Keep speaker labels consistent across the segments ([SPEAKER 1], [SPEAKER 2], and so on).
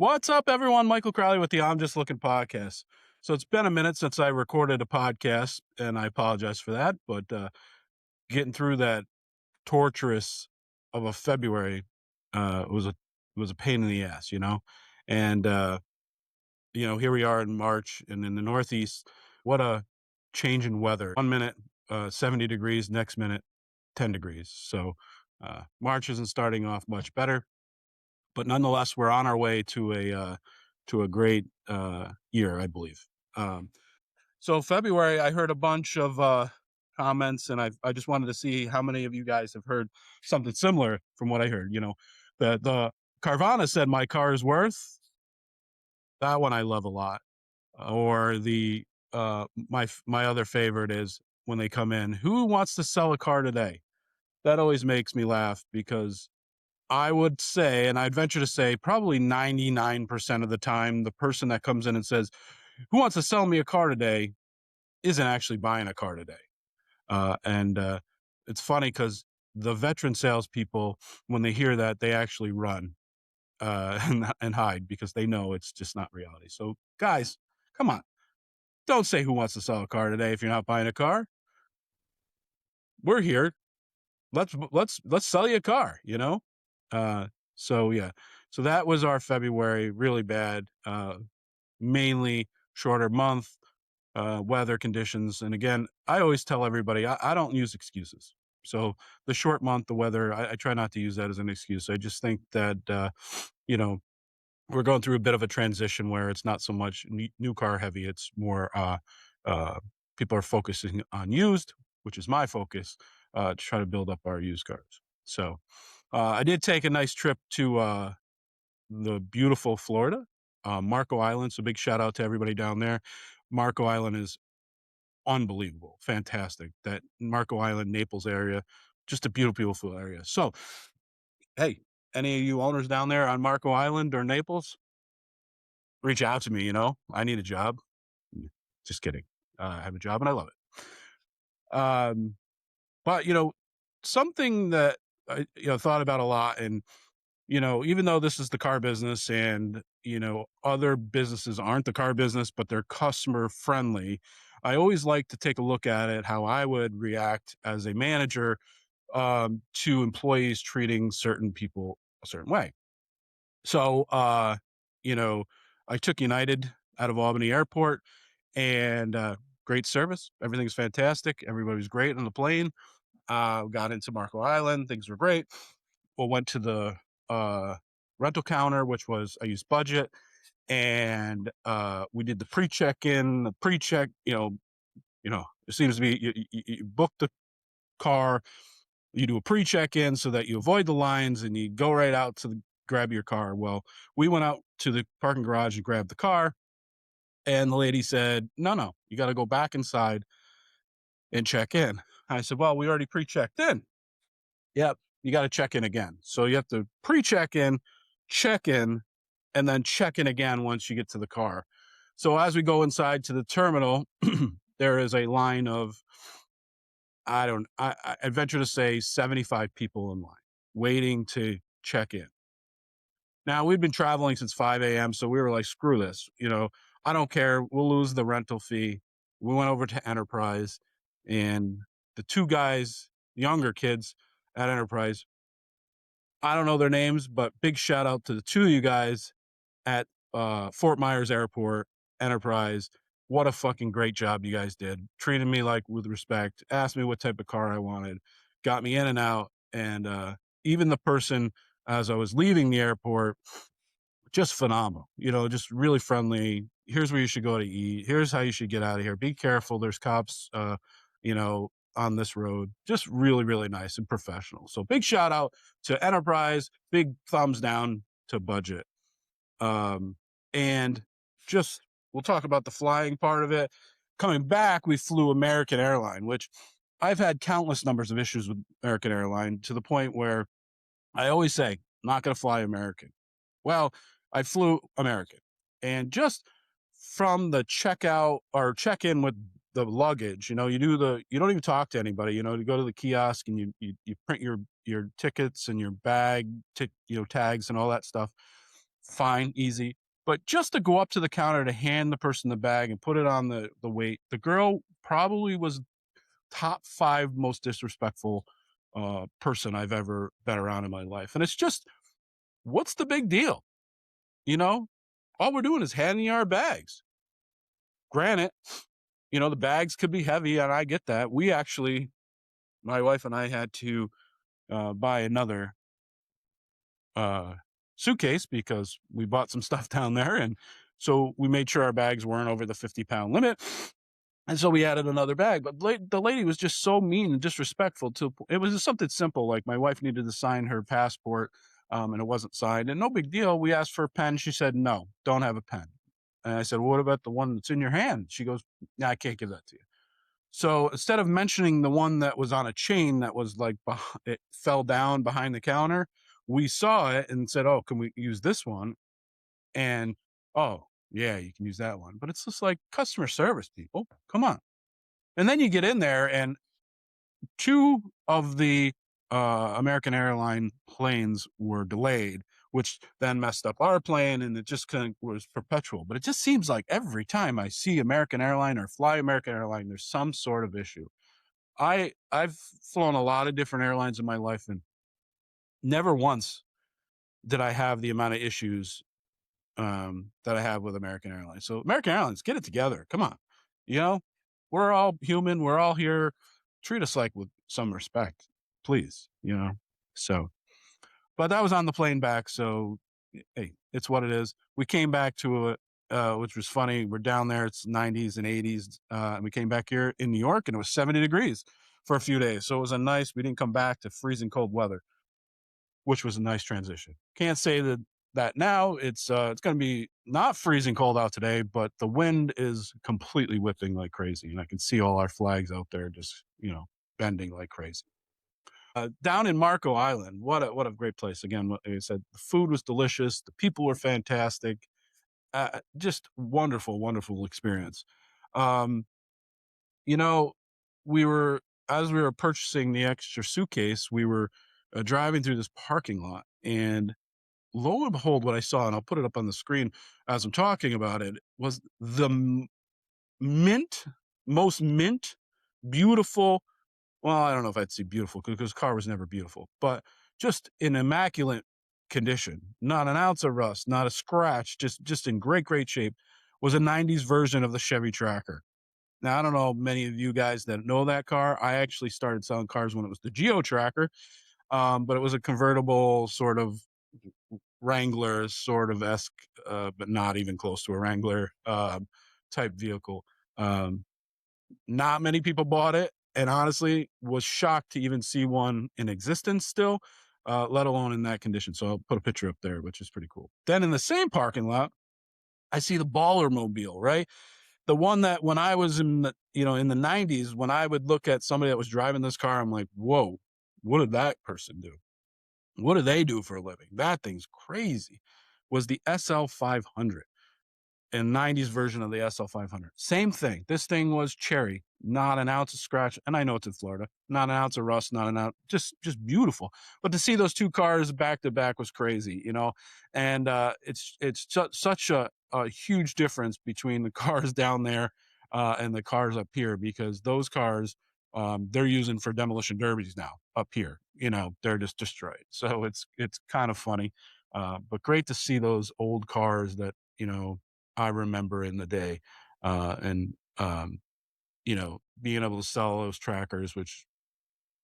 [SPEAKER 1] What's up, everyone? Michael Crowley with the I'm Just Looking podcast. So it's been a minute since I recorded a podcast, and I apologize for that. But getting through that torturous of a February was a pain in the ass, And here we are in March, and in the Northeast, what a change in weather! 1 minute 70 degrees, next minute 10 degrees. So March isn't starting off much better, but nonetheless, we're on our way to a great year, I believe. Um, so February, I heard a bunch of comments, and I just wanted to see how many of you guys have heard something similar from what I heard. The Carvana said my car is worth, that one I love a lot. Or the my other favorite is when they come in, who wants to sell a car today? That always makes me laugh because I would say, and I'd venture to say, probably 99% of the time, the person that comes in and says, "Who wants to sell me a car today?" isn't actually buying a car today. And it's funny because the veteran salespeople, when they hear that, they actually run and hide because they know it's just not reality. So, guys, come on, don't say who wants to sell a car today if you're not buying a car. We're here. Let's sell you a car. Uh, so yeah, so that was our February, really bad. Mainly shorter month, weather conditions. And again, I always tell everybody I don't use excuses. So the short month, the weather, I try not to use that as an excuse. I just think that you know we're going through a bit of a transition where it's not so much new car heavy. It's more uh, people are focusing on used, which is my focus, to try to build up our used cars. So I did take a nice trip to the beautiful Florida, Marco Island. So big shout out to everybody down there. Marco Island is unbelievable, fantastic. That Marco Island, Naples area, just a beautiful, beautiful area. So, hey, any of you owners down there on Marco Island or Naples, reach out to me. I need a job. Just kidding. I have a job and I love it. But something that I thought about a lot, and even though this is the car business and, other businesses aren't the car business, but they're customer friendly, I always like to take a look at it, how I would react as a manager to employees treating certain people a certain way. So, you know, I took United out of Albany Airport, and great service. Everything's fantastic. Everybody was great on the plane. Got into Marco Island. Things were great. Well, went to the uh, rental counter, which was I used budget, and we did the pre-check-in, the pre-check. It seems to be you book the car, you do a pre-check-in so that you avoid the lines, and you go right out to grab your car. Well, we went out to the parking garage and grabbed the car, and the lady said, "No, you got to go back inside and check in." I said, "Well, we already pre-checked in." "Yep, you got to check in again. So you have to pre-check in, check in, and then check in again once you get to the car." So as we go inside to the terminal, there is a line of, I venture to say 75 people in line waiting to check in. Now, we've been traveling since 5 a.m., so we were like, screw this. I don't care. We'll lose the rental fee. We went over to Enterprise, and the two guys, younger kids at Enterprise, I don't know their names, but big shout out to the two of you guys at Fort Myers Airport, Enterprise. What a fucking great job you guys did. Treated me like with respect, asked me what type of car I wanted, got me in and out. And even the person as I was leaving the airport, just phenomenal, just really friendly. Here's where you should go to eat. Here's how you should get out of here. Be careful. There's cops, on this road. Just really, really nice and professional. So big shout out to Enterprise. Big thumbs down to budget. And just, we'll talk about the flying part of it. Coming back, we flew American Airline, which I've had countless numbers of issues with American Airline to the point where I always say, I'm not going to fly American. Well, I flew American, and just from the checkout or check in with the luggage, you don't even talk to anybody, you go to the kiosk and you print your tickets and your bag, tags and all that stuff. fine, easy. But just to go up to the counter to hand the person the bag and put it on the weight, the girl probably was top 5 most disrespectful person I've ever been around in my life. And it's just, what's the big deal? You know, all we're doing is handing you our bags. Granted, the bags could be heavy, and I get that. We actually, my wife and I had to buy another uh, suitcase because we bought some stuff down there. And so we made sure our bags weren't over the 50-pound limit. And so we added another bag. But the lady was just so mean and disrespectful. It was just something simple, like my wife needed to sign her passport, and it wasn't signed. And no big deal. We asked for a pen. She said, "No, don't have a pen." And I said, "Well, what about the one that's in your hand?" She goes, "No, I can't give that to you." So instead of mentioning the one that was on a chain that was like it fell down behind the counter, we saw it and said, "Oh, can we use this one?" And, "Oh, yeah, you can use that one." But it's just like customer service, people. Come on. And then you get in there, and 2 of the American airline planes were delayed, which then messed up our plane, and it just kind of was perpetual. But it just seems like every time I see American airline or fly American airline, there's some sort of issue. I've flown a lot of different airlines in my life, and never once did I have the amount of issues that I have with American Airlines. So American Airlines, get it together. Come on. You know, we're all human. We're all here. Treat us like with some respect, please. So, but that was on the plane back. So, hey, it's what it is. We came back to it, which was funny. We're down there. It's 90s and 80s. And we came back here in New York, and it was 70 degrees for a few days. So it was we didn't come back to freezing cold weather, which was a nice transition. Can't say that now. It's going to be not freezing cold out today, but the wind is completely whipping like crazy, and I can see all our flags out there just bending like crazy. Down in Marco Island, what a great place. Again, like I said, the food was delicious, the people were fantastic, just wonderful, wonderful experience. Um, you know, we were as we were purchasing the extra suitcase, we were driving through this parking lot, and lo and behold, what I saw, and I'll put it up on the screen as I'm talking about it, was the mint, most mint, beautiful. Well, I don't know if I'd say beautiful because the car was never beautiful, but just in immaculate condition, not an ounce of rust, not a scratch, just in great, great shape, was a 90s version of the Chevy Tracker. Now, I don't know many of you guys that know that car. I actually started selling cars when it was the Geo Tracker, but it was a convertible sort of Wrangler sort of esque, but not even close to a Wrangler type vehicle. Um, not many people bought it, and honestly, was shocked to even see one in existence still, let alone in that condition. So I'll put a picture up there, which is pretty cool. Then in the same parking lot, I see the Baller Mobile, right? The one that when I was in the 90s, when I would look at somebody that was driving this car, I'm like, whoa, what did that person do? What do they do for a living? That thing's crazy. Was the SL 500 and 90s version of the SL 500. Same thing. This thing was cherry, not an ounce of scratch. And I know it's in Florida, not an ounce of rust, not an ounce, just beautiful. But to see those two cars back to back was crazy. And it's such a huge difference between the cars down there and the cars up here, because those cars they're using for demolition derbies now up here. They're just destroyed. So it's kind of funny, but great to see those old cars that I remember in the day, and being able to sell those trackers, which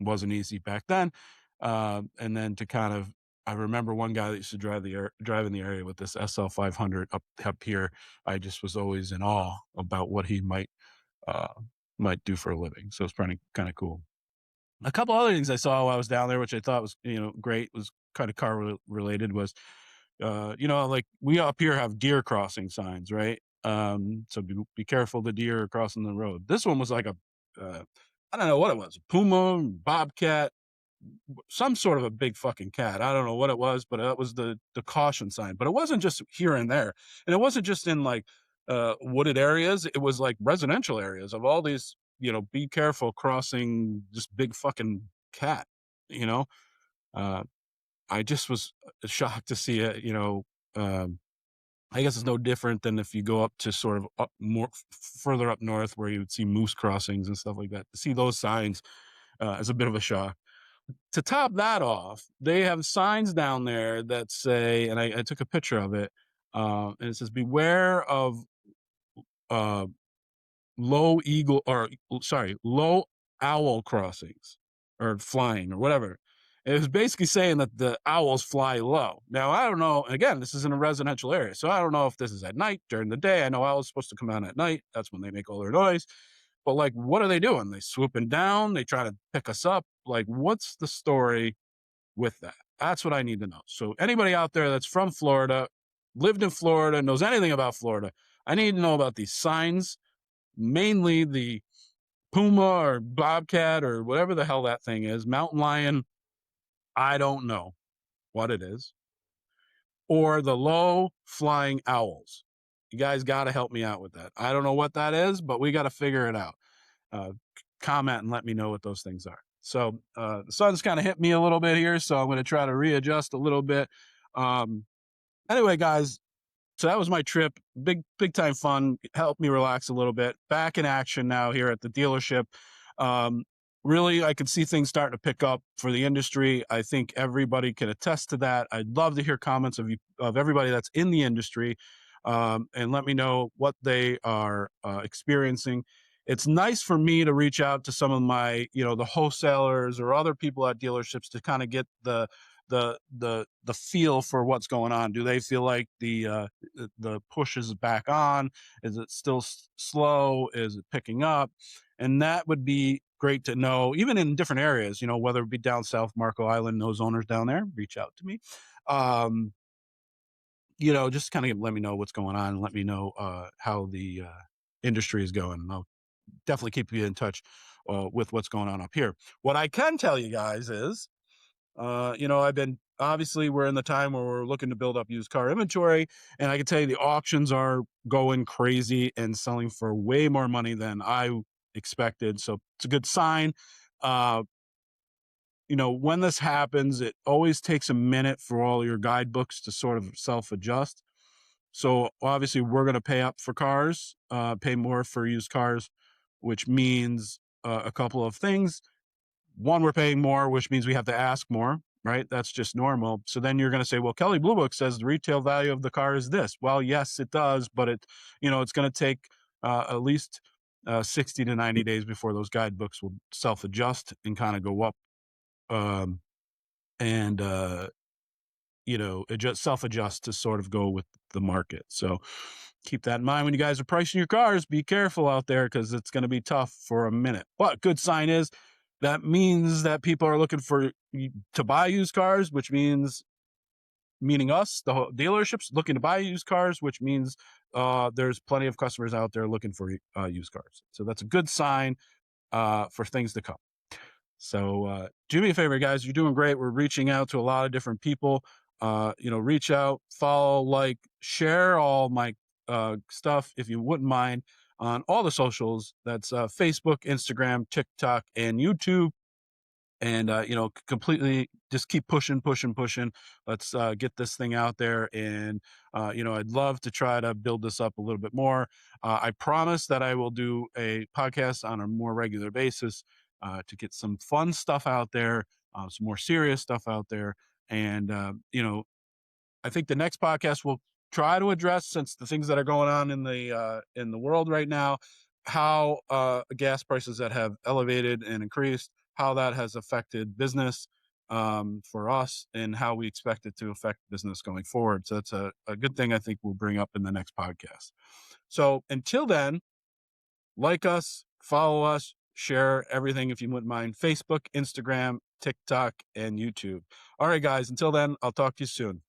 [SPEAKER 1] wasn't easy back then. And then to kind of, I remember one guy that used to drive in the area with this SL 500 up here. I just was always in awe about what he uh, might do for a living. So it's pretty kind of cool. A couple other things I saw while I was down there, which I thought was great, was kind of car related, was like we up here have deer crossing signs, right? So be careful, the deer are crossing the road. This one was like I don't know what it was, a puma, bobcat, some sort of a big fucking cat. I don't know what it was, but that was the caution sign. But it wasn't just here and there, and it wasn't just in like wooded areas. It was like residential areas of all these, be careful crossing this big fucking cat. You know, uh, I just was shocked to see it. I guess it's no different than if you go up to sort of further up north where you would see moose crossings and stuff like that. To see those signs is a bit of a shock. To top that off, they have signs down there that say, and I took a picture of it, and it says, "Beware of uh, low owl crossings or flying or whatever." It was basically saying that the owls fly low. Now, I don't know. Again, this is in a residential area, so I don't know if this is at night, during the day. I know owls are supposed to come out at night. That's when they make all their noise. But like, what are they doing? They swooping down? They try to pick us up? Like, what's the story with that? That's what I need to know. So anybody out there that's from Florida, lived in Florida, knows anything about Florida, I need to know about these signs, mainly the puma or bobcat or whatever the hell that thing is, mountain lion. I don't know what it is, or the low flying owls. You guys got to help me out with that. I don't know what that is, but we got to figure it out. Comment and let me know what those things are. So the sun's kind of hit me a little bit here, so I'm going to try to readjust a little bit. Anyway, guys, so that was my trip. Big time fun. Helped me relax a little bit. Back in action now here at the dealership. Really, I can see things starting to pick up for the industry. I think everybody can attest to that. I'd love to hear comments of everybody that's in the industry, and let me know what they are experiencing. It's nice for me to reach out to some of my, the wholesalers or other people at dealerships to kind of get the feel for what's going on. Do they feel like the push is back on? Is it still slow? Is it picking up? And that would be great to know, even in different areas, whether it be down south, Marco Island, those owners down there, reach out to me. Just kind of let me know what's going on and let me know how the industry is going. And I'll definitely keep you in touch with what's going on up here. What I can tell you guys is, obviously we're in the time where we're looking to build up used car inventory, and I can tell you the auctions are going crazy and selling for way more money than I expected. So it's a good sign. When this happens, it always takes a minute for all your guidebooks to sort of self-adjust. So obviously we're going to pay up for cars, pay more for used cars, which means a couple of things. One, we're paying more, which means we have to ask more, right? That's just normal. So then you're going to say, well, Kelley Blue Book says the retail value of the car is this. Well, yes, it does, but it's going to take at least 60 to 90 days before those guidebooks will self-adjust and kind of go up, and self-adjust to sort of go with the market. So keep that in mind when you guys are pricing your cars. Be careful out there, because it's going to be tough for a minute. But good sign is that means that people are looking to buy used cars, which meaning us, the dealerships, looking to buy used cars, which means there's plenty of customers out there looking for used cars. So that's a good sign for things to come. So do me a favor, guys. You're doing great. We're reaching out to a lot of different people. Reach out, follow, share all my stuff, if you wouldn't mind, on all the socials. That's Facebook, Instagram, TikTok, and YouTube. And completely just keep pushing. Let's get this thing out there. And I'd love to try to build this up a little bit more. I promise that I will do a podcast on a more regular basis to get some fun stuff out there, some more serious stuff out there. And I think the next podcast will try to address, since the things that are going on in the world right now, how gas prices that have elevated and increased, how that has affected business for us, and how we expect it to affect business going forward. So that's a good thing I think we'll bring up in the next podcast. So until then, like us, follow us, share everything if you wouldn't mind. Facebook, Instagram, TikTok, and YouTube. All right, guys, until then, I'll talk to you soon.